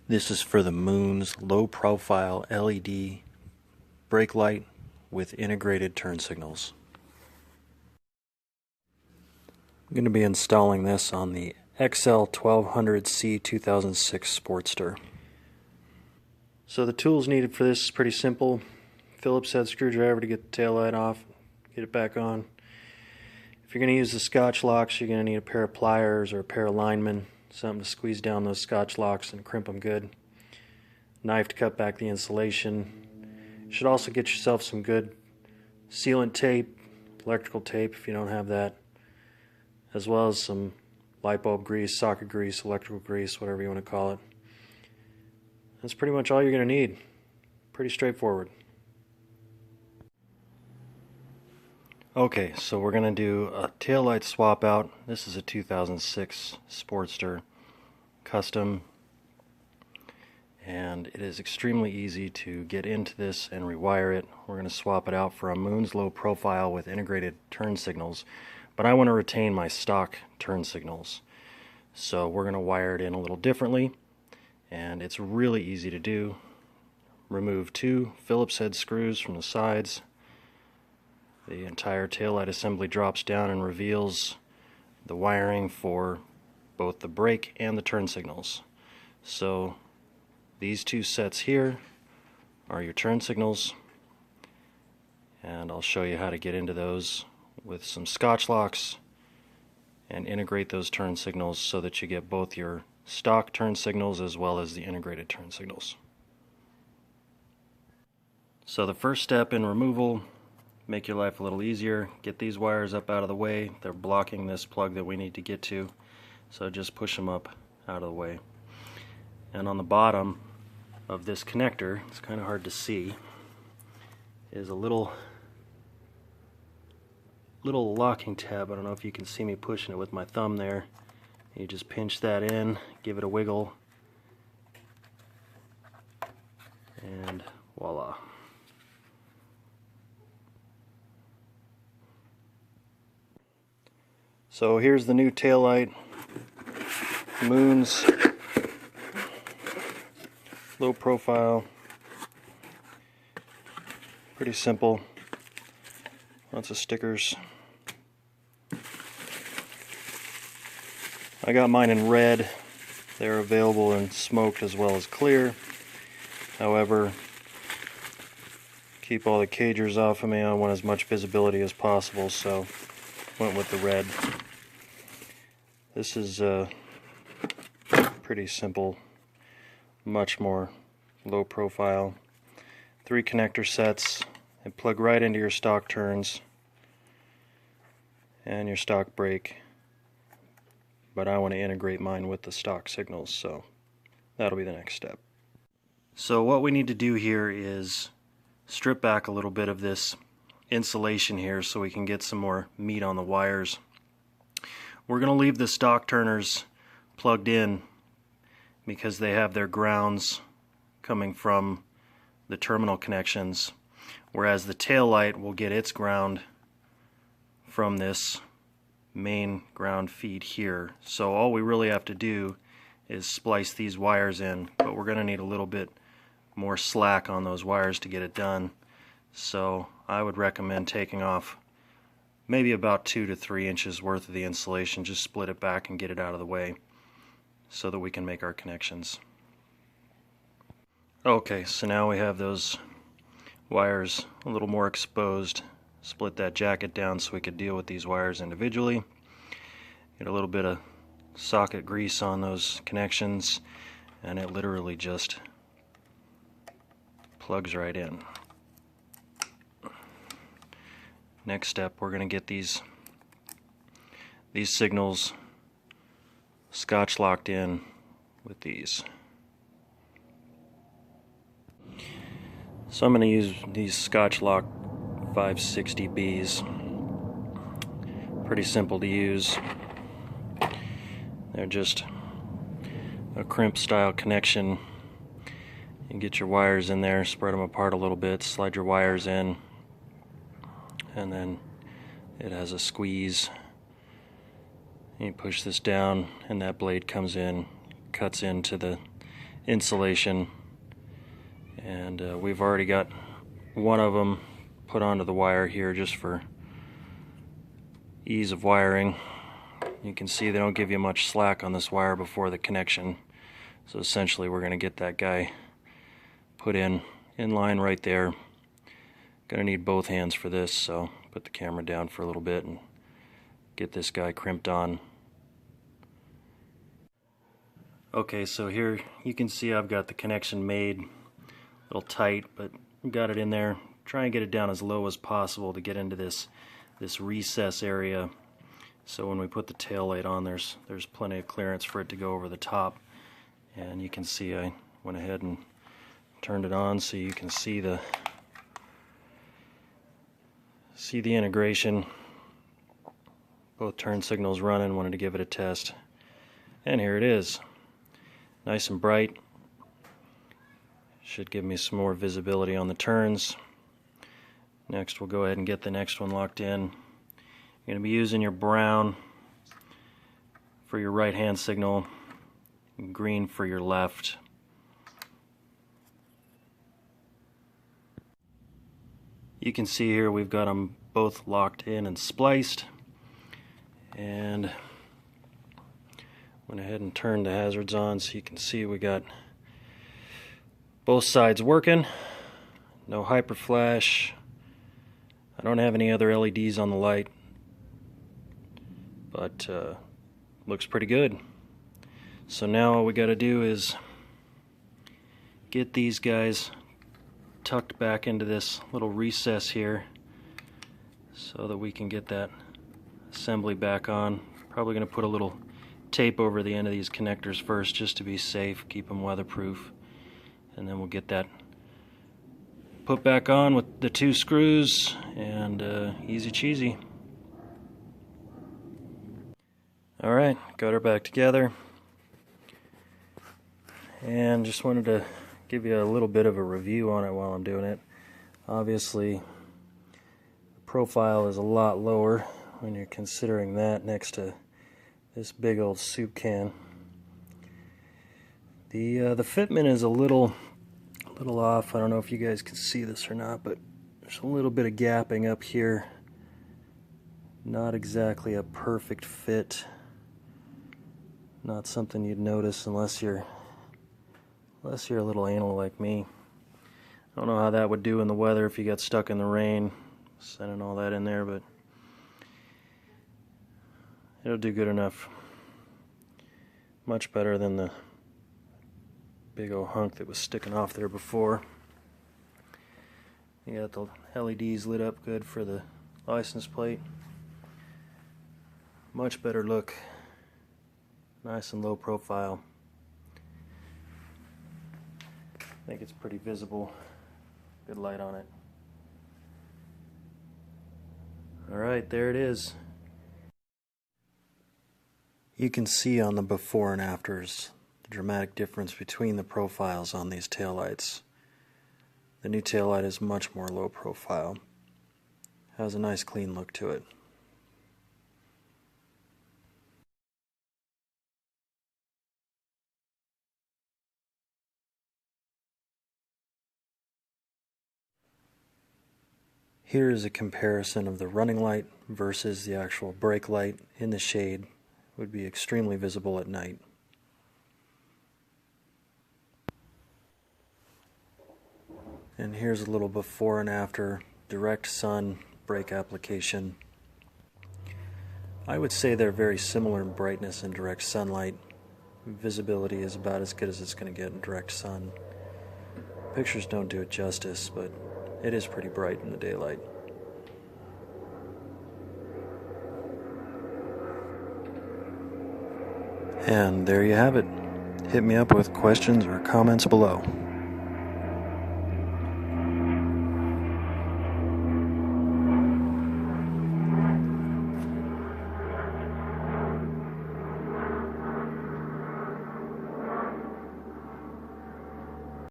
This is for the Moon's low-profile LED brake light with integrated turn signals. I'm going to be installing this on the XL1200C 2006 Sportster. So the tools needed for this is pretty simple. Phillips head screwdriver to get the tail light off, get it back on. If you're going to use the Scotch locks, you're going to need a pair of pliers or a pair of linemen, something to squeeze down those Scotch locks and crimp them good. Knife to cut back the insulation. You should also get yourself some good sealant tape, electrical tape if you don't have that, as well as some light bulb grease, socket grease, electrical grease, whatever you want to call it. That's pretty much all you're going to need. Pretty straightforward. Okay, so we're going to do a taillight swap out. This is a 2006 Sportster custom, and it is extremely easy to get into this and rewire it. We're going to swap it out for a Moon's low profile with integrated turn signals, but I want to retain my stock turn signals. So we're going to wire it in a little differently, and it's really easy to do. Remove 2 Phillips head screws from the sides. The entire taillight assembly drops down and reveals the wiring for both the brake and the turn signals. So these 2 sets here are your turn signals, and I'll show you how to get into those with some Scotch locks and integrate those turn signals so that you get both your stock turn signals as well as the integrated turn signals. So the first step in removal, make your life a little easier, get these wires up out of the way. They're blocking this plug that we need to get to, so just push them up out of the way. And on the bottom of this connector, it's kind of hard to see, is a little locking tab. I don't know if you can see me pushing it with my thumb there. You just pinch that in, give it a wiggle, and voila. So here's the new taillight, Moon's low profile, pretty simple, lots of stickers. I got mine in red. They're available in smoked as well as clear. However, keep all the cagers off of me. I want as much visibility as possible, so went with the red. This is pretty simple, much more low profile. 3 connector sets. They plug right into your stock turns and your stock brake. But I want to integrate mine with the stock signals, so that'll be the next step. So what we need to do here is strip back a little bit of this insulation here so we can get some more meat on the wires. We're going to leave the stock turners plugged in because they have their grounds coming from the terminal connections, whereas the tail light will get its ground from this main ground feed here. So all we really have to do is splice these wires in, but we're going to need a little bit more slack on those wires to get it done. So I would recommend taking off maybe about 2 to 3 inches worth of the insulation. Just split it back and get it out of the way so that we can make our connections. Okay, so now we have those wires a little more exposed. Split that jacket down so we could deal with these wires individually. Get a little bit of socket grease on those connections, and it literally just plugs right in. Next step, we're going to get these signals Scotch locked in with these. So I'm going to use these Scotch lock 560Bs. Pretty simple to use. They're just a crimp style connection. You get your wires in there, spread them apart a little bit, slide your wires in, and then it has a squeeze. You push this down and that blade comes in, cuts into the insulation, and we've already got one of them put onto the wire here just for ease of wiring. You can see they don't give you much slack on this wire before the connection, so essentially we're going to get that guy put in line right there. Gonna need both hands for this, so put the camera down for a little bit and get this guy crimped on. Okay, so here you can see I've got the connection made, a little tight, but got it in there. Try and get it down as low as possible to get into this recess area, so when we put the tail light on, there's plenty of clearance for it to go over the top. And you can see I went ahead and turned it on so you can see the integration. Both turn signals running. Wanted to give it a test, and here it is, nice and bright. Should give me some more visibility on the turns. Next we'll go ahead and get the next one locked in. You're going to be using your brown for your right hand signal, green for your left. You can see here we've got them both locked in and spliced, and went ahead and turned the hazards on so you can see we got both sides working. No hyper flash. I don't have any other LEDs on the light, but looks pretty good. So now all we got to do is get these guys tucked back into this little recess here so that we can get that assembly back on. Probably going to put a little tape over the end of these connectors first just to be safe, keep them weatherproof, and then we'll get that put back on with the 2 screws, and easy cheesy. Alright, got her back together, and just wanted to give you a little bit of a review on it while I'm doing it. Obviously, the profile is a lot lower when you're considering that next to this big old soup can. The fitment is a little off. I don't know if you guys can see this or not, but there's a little bit of gapping up here. Not exactly a perfect fit. Not something you'd notice unless you're a little anal like me. I don't know how that would do in the weather if you got stuck in the rain, sending all that in there, but it'll do good enough. Much better than the big old hunk that was sticking off there before. You got the LEDs lit up good for the license plate. Much better look. Nice and low profile. I think it's pretty visible. Good light on it. Alright, there it is. You can see on the before and afters the dramatic difference between the profiles on these taillights. The new taillight is much more low profile. Has a nice clean look to it. Here is a comparison of the running light versus the actual brake light in the shade. It would be extremely visible at night. And here's a little before and after direct sun brake application. I would say they're very similar in brightness in direct sunlight. Visibility is about as good as it's going to get in direct sun. Pictures don't do it justice, but it is pretty bright in the daylight. And there you have it. Hit me up with questions or comments below.